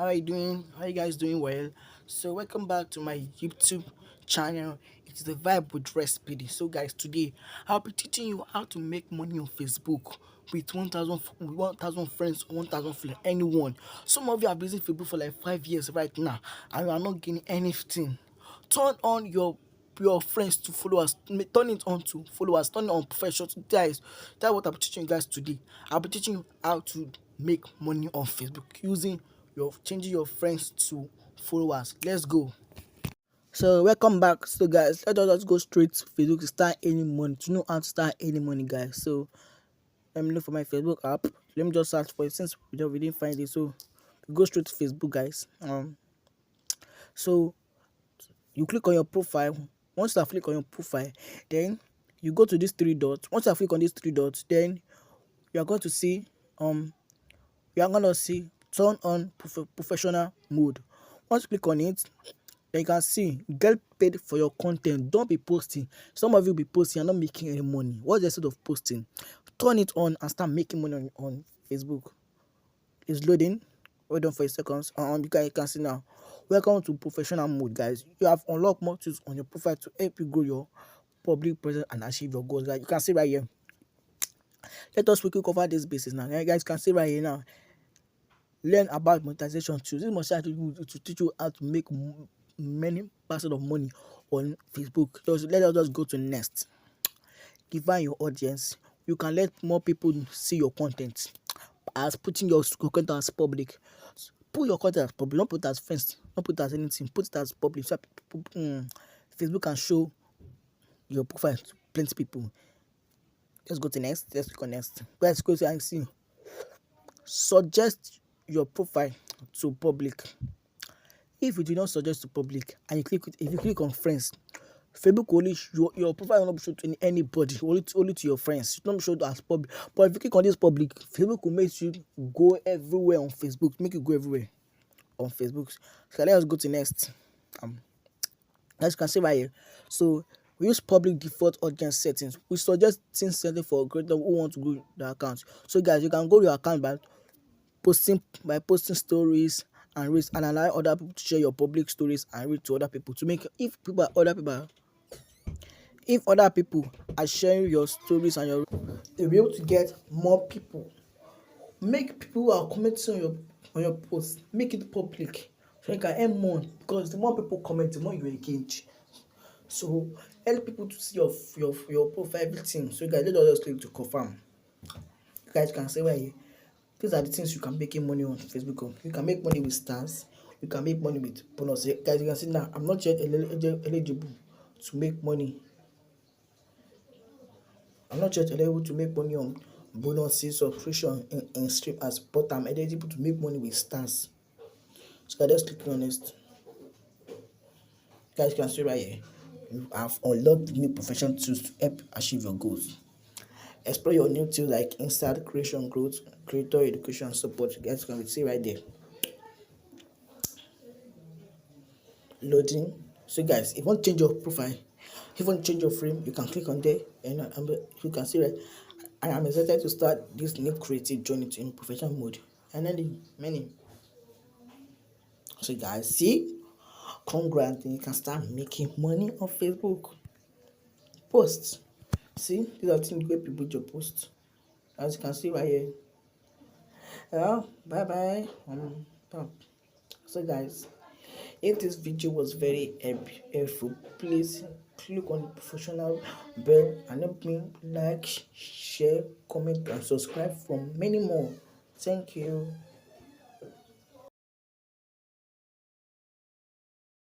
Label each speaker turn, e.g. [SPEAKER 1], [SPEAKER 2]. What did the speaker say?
[SPEAKER 1] How are you doing? How you guys doing? Well, so welcome back to my YouTube channel. It's the vibe with recipe. So guys, today I'll be teaching you how to make money on Facebook with 1,000 friends, 1,000 friends, anyone. Some of you have been using Facebook for like 5 years right now, and you are not getting anything. Turn on your friends to followers, turn it on to followers, turn it on professionals. Guys, that's what I'm teaching you guys today. I'll be teaching you how to make money on Facebook using your changing your friends to followers. Let's go. So welcome back. So guys, let us just go straight to Facebook to start earning money. To know how to start earning money, guys. So let me look for my Facebook app. Let me just search for it since we didn't find it. So we go straight to Facebook, guys. So you click on your profile. Once you click on your profile, then you go to these three dots. Once you click on these three dots, then you are going to see you are going to see turn on professional mode. Once you click on it, then you can see get paid for your content. Don't be posting. Some of you be posting and not making any money. What's the sort of posting? Turn it on and start making money on Facebook. It's loading. Hold on for a second. You can see now. Welcome to professional mode, guys. You have unlocked more tools on your profile to help you grow your public presence and achieve your goals. Guys, you can see right here. Let us quickly cover this basis now. You guys can see right here now. Learn about monetization tools. This must to teach you how to make many percent of money on Facebook. Let us just go to next. Define your audience. You can let more people see your content as putting your content as public. Put your content as public. Don't put it as friends. Don't put it as anything. Put it as public. So Facebook can show your profile to plenty people. Let's go to next. Let's click on next. Let's go to and see. Suggest your profile to public. If you do not suggest to public and if you click on friends, Facebook only your profile will not be shown to anybody, only to your friends. It will not be shown as public. But if you click on this public, Facebook will make you go everywhere on Facebook. Make you go everywhere on Facebook. So let us go to next. As you can see right here. So we use public default audience settings. We suggest things setting for creators who want to grow the account. So guys, you can go to your account by posting stories and read and allow other people to share your public stories and read to other people to make if other people are sharing your stories and you'll be able to get more people. Make people who are commenting on your post, make it public so you can earn more, because the more people comment, the more you engage. So help people to see your profile, everything. So guys, let us just click to confirm. You guys can say where these are the things you can make money on Facebook. You can make money with stars. You can make money with bonus. Guys, you can see now I'm not yet eligible to make money. I'm not yet eligible to make money on bonuses, subscription in strip as, but I'm eligible to make money with stars. So let's click on next. Guys, you can see right here. You have unlocked new professional tools to help achieve your goals. Explore your new tools like instant creation, growth, creator education, support. Guys, you can see right there. Loading. So guys, if you want to change your profile, if you want to change your frame, you can click on there and you can see right. And I'm excited to start this new creative journey in professional mode. And then the many. So guys, see, congrats, you can start making money on Facebook. Post. See, these are things where people do your post. As you can see right here. Yeah, bye bye. So guys, if this video was very helpful, please click on the professional bell and help me like, share, comment, and subscribe for many more. Thank you.